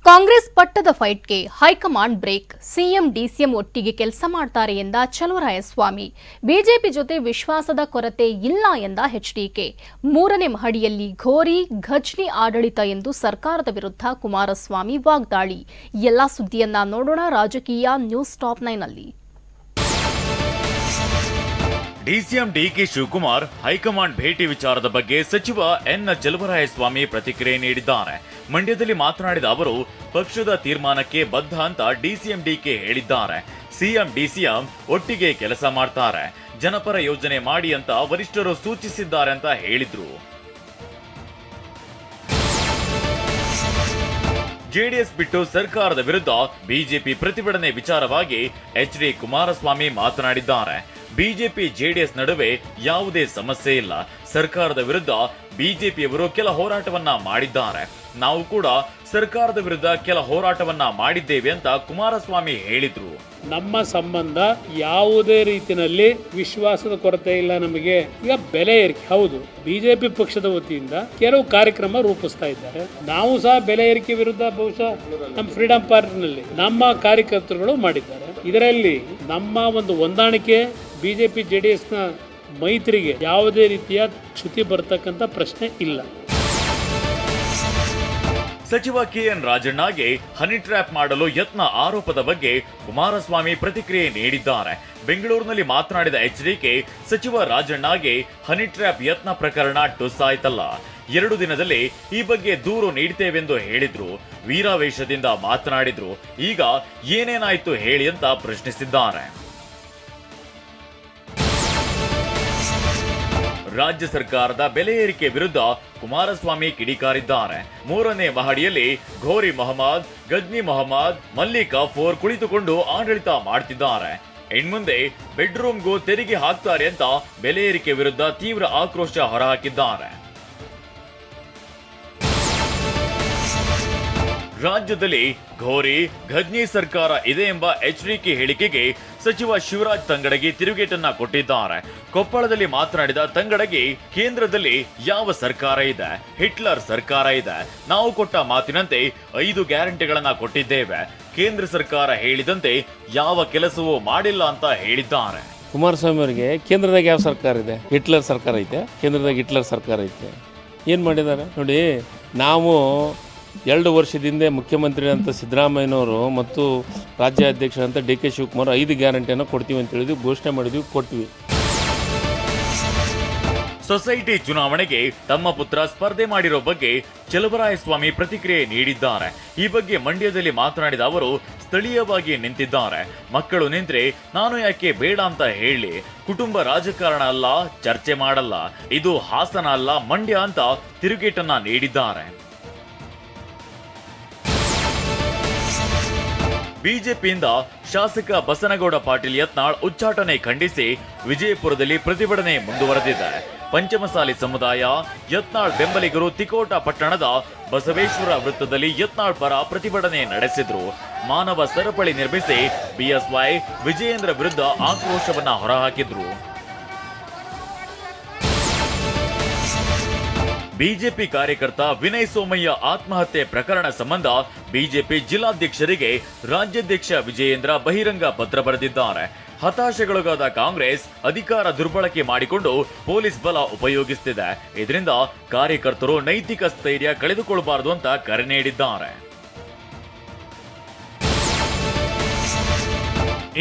ಕಾಂಗ್ರೆಸ್ ಪಟ್ಟದ ಫೈಟ್ಗೆ high command break. CM DCM ಒಟ್ಟಿಗೆ ಕೆಲಸ ಮಾಡ್ತಾರೆ ಎಂದ ಚಲುವರಾಯಸ್ವಾಮಿ. ಬಿಜೆಪಿ ಜೊತೆ ವಿಶ್ವಾಸದ ಕೊರತೆ ಇಲ್ಲ ಎಂದ ಎಚ್ಡಿಕೆ. ಮೂರನೇ ಮಹಡಿಯಲ್ಲಿ ಘೋರಿ ಘಜ್ನಿ ಆಡಳಿತ ಎಂದು ಸರ್ಕಾರದ ವಿರುದ್ಧ ಕುಮಾರಸ್ವಾಮಿ ವಾಗ್ದಾಳಿ. ಎಲ್ಲಾ ಸುದ್ದಿಯನ್ನ ನೋಡೋಣ ರಾಜಕೀಯ ನ್ಯೂಸ್ ಟಾಪ್ 9 ನಲ್ಲಿ. ಡಿಸಿಎಂ ಡಿಕೆ ಶಿವಕುಮಾರ್ ಹೈಕಮಾಂಡ್ ಭೇಟಿ ವಿಚಾರದ ಬಗ್ಗೆ ಸಚಿವ ಎನ್ ಚಲುವರಾಯಸ್ವಾಮಿ ಪ್ರತಿಕ್ರಿಯೆ ನೀಡಿದ್ದಾರೆ. ಮಂಡ್ಯದಲ್ಲಿ ಮಾತನಾಡಿದ ಅವರು, ಪಕ್ಷದ ತೀರ್ಮಾನಕ್ಕೆ ಬದ್ಧ ಅಂತ ಡಿಸಿಎಂ ಡಿಕೆ ಹೇಳಿದ್ದಾರೆ. ಸಿಎಂ ಡಿಸಿಎಂ ಒಟ್ಟಿಗೆ ಕೆಲಸ ಮಾಡ್ತಾರೆ, ಜನಪರ ಯೋಜನೆ ಮಾಡಿ ಅಂತ ವರಿಷ್ಠರು ಸೂಚಿಸಿದ್ದಾರೆ ಅಂತ ಹೇಳಿದ್ರು. ಜೆಡಿಎಸ್ ಬಿಟ್ಟು ಸರ್ಕಾರದ ವಿರುದ್ಧ ಬಿಜೆಪಿ ಪ್ರತಿಭಟನೆ ವಿಚಾರವಾಗಿ ಎಚ್ ಡಿ ಕುಮಾರಸ್ವಾಮಿ ಮಾತನಾಡಿದ್ದಾರೆ. ಬಿಜೆಪಿ ಜೆಡಿಎಸ್ ನಡುವೆ ಯಾವುದೇ ಸಮಸ್ಯೆ ಇಲ್ಲ. ಸರ್ಕಾರದ ವಿರುದ್ಧ ಬಿಜೆಪಿಯವರು ಕೆಲ ಹೋರಾಟವನ್ನ ಮಾಡಿದ್ದಾರೆ. ನಾವು ಕೂಡ ಸರ್ಕಾರದ ವಿರುದ್ಧ ಕೆಲ ಹೋರಾಟವನ್ನ ಮಾಡಿದ್ದೇವೆ ಅಂತ ಕುಮಾರಸ್ವಾಮಿ ಹೇಳಿದ್ರು. ನಮ್ಮ ಸಂಬಂಧ ಯಾವುದೇ ರೀತಿಯಲ್ಲಿ ವಿಶ್ವಾಸದ ಕೊರತೆ ಇಲ್ಲ. ನಮಗೆ ಈಗ ಬೆಲೆ ಏರಿಕೆ ಹೌದು, ಬಿಜೆಪಿ ಪಕ್ಷದ ವತಿಯಿಂದ ಕೆಲವು ಕಾರ್ಯಕ್ರಮ ರೂಪಿಸ್ತಾ ಇದ್ದಾರೆ. ನಾವು ಸಹ ಬೆಲೆ ಏರಿಕೆ ವಿರುದ್ಧ ಬಹುಶಃ ನಮ್ಮ ಫ್ರೀಡಂ ಪಾರ್ಟಿನಲ್ಲಿ ನಮ್ಮ ಕಾರ್ಯಕರ್ತರುಗಳು ಮಾಡಿದ್ದಾರೆ. ಇದರಲ್ಲಿ ನಮ್ಮ ಒಂದು ಹೊಂದಾಣಿಕೆ ಬಿಜೆಪಿ ಜೆಡಿಎಸ್ನ ಮೈತ್ರಿಗೆ ಯಾವುದೇ ರೀತಿಯ ಚ್ಯುತಿ ಬರ್ತಕ್ಕಂಥ ಪ್ರಶ್ನೆ ಇಲ್ಲ. ಸಚಿವ ಕೆಎನ್ ರಾಜಣ್ಣಗೆ ಹನಿ ಟ್ರ್ಯಾಪ್ ಮಾಡಲು ಯತ್ನ ಆರೋಪದ ಬಗ್ಗೆ ಕುಮಾರಸ್ವಾಮಿ ಪ್ರತಿಕ್ರಿಯೆ ನೀಡಿದ್ದಾರೆ. ಬೆಂಗಳೂರಿನಲ್ಲಿ ಮಾತನಾಡಿದ ಎಚ್ಡಿಕೆ, ಸಚಿವ ರಾಜಣ್ಣಗೆ ಹನಿ ಟ್ರ್ಯಾಪ್ ಯತ್ನ ಪ್ರಕರಣ ಟುಸ್ ಆಯ್ತಲ್ಲ, 2 ದಿನದಲ್ಲಿ ಈ ಬಗ್ಗೆ ದೂರು ನೀಡ್ತೇವೆಂದು ಹೇಳಿದ್ರು. ವೀರಾವೇಶದಿಂದ ಮಾತನಾಡಿದ್ರು. ಈಗ ಏನೇನಾಯ್ತು ಹೇಳಿ ಅಂತ ಪ್ರಶ್ನಿಸಿದ್ದಾರೆ. ರಾಜ್ಯ ಸರ್ಕಾರದ ಬೆಲೆ ಏರಿಕೆ ವಿರುದ್ಧ ಕುಮಾರಸ್ವಾಮಿ ಕಿಡಿಕಾರಿದ್ದಾರೆ. ಮೂರನೇ ಮಹಡಿಯಲ್ಲಿ ಘೋರಿ ಮೊಹಮ್ಮದ್, ಗಜ್ನಿ ಮೊಹಮ್ಮದ್, ಮಲ್ಲಿಕಾ ಫೋರ್ ಕುಳಿತುಕೊಂಡು ಆಡಳಿತ ಮಾಡ್ತಿದ್ದಾರೆ. ಇನ್ಮುಂದೆ ಬೆಡ್ರೂಮ್ಗೂ ತೆರಿಗೆ ಹಾಕ್ತಾರೆ ಅಂತ ಬೆಲೆ ಏರಿಕೆ ವಿರುದ್ಧ ತೀವ್ರ ಆಕ್ರೋಶ ಹೊರಹಾಕಿದ್ದಾರೆ. ರಾಜ್ಯದಲ್ಲಿ ಘೋರಿ ಘಜ್ನಿ ಸರ್ಕಾರ ಇದೆ ಎಂಬ ಎಚ್ಡಿಕೆ ಹೇಳಿಕೆಗೆ ಸಚಿವ ಶಿವರಾಜ್ ತಂಗಡಗಿ ತಿರುಗೇಟನ್ನ ಕೊಟ್ಟಿದ್ದಾರೆ. ಕೊಪ್ಪಳದಲ್ಲಿ ಮಾತನಾಡಿದ ತಂಗಡಗಿ, ಕೇಂದ್ರದಲ್ಲಿ ಯಾವ ಸರ್ಕಾರ ಇದೆ? ಹಿಟ್ಲರ್ ಸರ್ಕಾರ ಇದೆ. ನಾವು ಕೊಟ್ಟ ಮಾತಿನಂತೆ 5 ಗ್ಯಾರಂಟಿಗಳನ್ನ ಕೊಟ್ಟಿದ್ದೇವೆ. ಕೇಂದ್ರ ಸರ್ಕಾರ ಹೇಳಿದಂತೆ ಯಾವ ಕೆಲಸವೂ ಮಾಡಿಲ್ಲ ಅಂತ ಹೇಳಿದ್ದಾರೆ. ಕುಮಾರಸ್ವಾಮಿ ಅವರಿಗೆ ಕೇಂದ್ರದಾಗ ಯಾವ ಸರ್ಕಾರ ಇದೆ? ಹಿಟ್ಲರ್ ಸರ್ಕಾರ ಐತೆ. ಕೇಂದ್ರದಾಗ ಹಿಟ್ಲರ್ ಸರ್ಕಾರ ಐತೆ. ಏನು ಮಾಡಿದ್ದಾರೆ ನೋಡಿ. ನಾವು 2 ವರ್ಷದಿಂದ ಮುಖ್ಯಮಂತ್ರಿ ಅಂತ ಸಿದ್ದರಾಮಯ್ಯನವರು ಮತ್ತು ರಾಜ್ಯಾಧ್ಯಕ್ಷರಂತ ಡಿ ಕೆ ಶಿವಕುಮಾರ್ 5 ಗ್ಯಾರಂಟಿಯನ್ನು ಕೊಡ್ತೀವಿ ಅಂತ ಹೇಳಿದ್ವಿ, ಘೋಷಣೆ ಮಾಡಿದ್ವಿ, ಕೊಟ್ವಿ. ಸೊಸೈಟಿ ಚುನಾವಣೆಗೆ ತಮ್ಮ ಪುತ್ರ ಸ್ಪರ್ಧೆ ಮಾಡಿರೋ ಬಗ್ಗೆ ಚಲುವರಾಯಸ್ವಾಮಿ ಪ್ರತಿಕ್ರಿಯೆ ನೀಡಿದ್ದಾರೆ. ಈ ಬಗ್ಗೆ ಮಂಡ್ಯದಲ್ಲಿ ಮಾತನಾಡಿದ ಅವರು, ಸ್ಥಳೀಯವಾಗಿ ನಿಂತಿದ್ದಾರೆ. ಮಕ್ಕಳು ನಿಂತ್ರೆ ನಾನು ಯಾಕೆ ಬೇಡ ಅಂತ ಹೇಳಿ. ಕುಟುಂಬ ರಾಜಕಾರಣ ಅಲ್ಲ, ಚರ್ಚೆ ಮಾಡಲ್ಲ. ಇದು ಹಾಸನ ಅಲ್ಲ, ಮಂಡ್ಯ ಅಂತ ತಿರುಗೇಟನ್ನ ನೀಡಿದ್ದಾರೆ. ಬಿಜೆಪಿಯಿಂದ ಶಾಸಕ ಬಸನಗೌಡ ಪಾಟೀಲ್ ಯತ್ನಾಳ್ ಉಚ್ಚಾಟನೆ ಖಂಡಿಸಿ ವಿಜಯಪುರದಲ್ಲಿ ಪ್ರತಿಭಟನೆ ಮುಂದುವರೆದಿದೆ. ಪಂಚಮಸಾಲಿ ಸಮುದಾಯ ಯತ್ನಾಳ್ ಬೆಂಬಲಿಗರು ತಿಕೋಟ ಪಟ್ಟಣದ ಬಸವೇಶ್ವರ ವೃತ್ತದಲ್ಲಿ ಯತ್ನಾಳ್ ಪರ ಪ್ರತಿಭಟನೆ ನಡೆಸಿದ್ರು. ಮಾನವ ಸರಪಳಿ ನಿರ್ಮಿಸಿ ಬಿಎಸ್ವೈ ವಿಜಯೇಂದ್ರ ವಿರುದ್ಧ ಆಕ್ರೋಶವನ್ನ ಹೊರಹಾಕಿದ್ರು. ಬಿಜೆಪಿ ಕಾರ್ಯಕರ್ತ ವಿನಯ್ ಸೋಮಯ್ಯ ಆತ್ಮಹತ್ಯೆ ಪ್ರಕರಣ ಸಂಬಂಧ ಬಿಜೆಪಿ ಜಿಲ್ಲಾಧ್ಯಕ್ಷರಿಗೆ ರಾಜ್ಯಾಧ್ಯಕ್ಷ ವಿಜಯೇಂದ್ರ ಬಹಿರಂಗ ಪತ್ರ ಬರೆದಿದ್ದಾರೆ. ಹತಾಶೆಗೊಳಗಾದ ಕಾಂಗ್ರೆಸ್ ಅಧಿಕಾರ ದುರ್ಬಳಕೆ ಮಾಡಿಕೊಂಡು ಪೊಲೀಸ್ ಬಲ ಉಪಯೋಗಿಸುತ್ತಿದೆ. ಇದರಿಂದ ಕಾರ್ಯಕರ್ತರು ನೈತಿಕ ಸ್ಥೈರ್ಯ ಕಳೆದುಕೊಳ್ಳಬಾರದು ಅಂತ ಕರೆ ನೀಡಿದ್ದಾರೆ.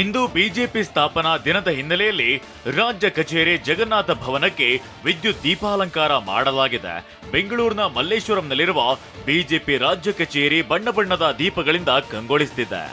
ಇಂದು ಬಿಜೆಪಿ ಸ್ಥಾಪನಾ ದಿನದ ಹಿನ್ನೆಲೆಯಲ್ಲಿ ರಾಜ್ಯ ಕಚೇರಿ ಜಗನ್ನಾಥ ಭವನಕ್ಕೆ ವಿದ್ಯುತ್ ದೀಪಾಲಂಕಾರ ಮಾಡಲಾಗಿದೆ. ಬೆಂಗಳೂರಿನ ಮಲ್ಲೇಶ್ವರಂನಲ್ಲಿರುವ ಬಿಜೆಪಿ ರಾಜ್ಯ ಕಚೇರಿ ಬಣ್ಣ ಬಣ್ಣದ ದೀಪಗಳಿಂದ ಕಂಗೊಳಿಸುತ್ತಿದೆ.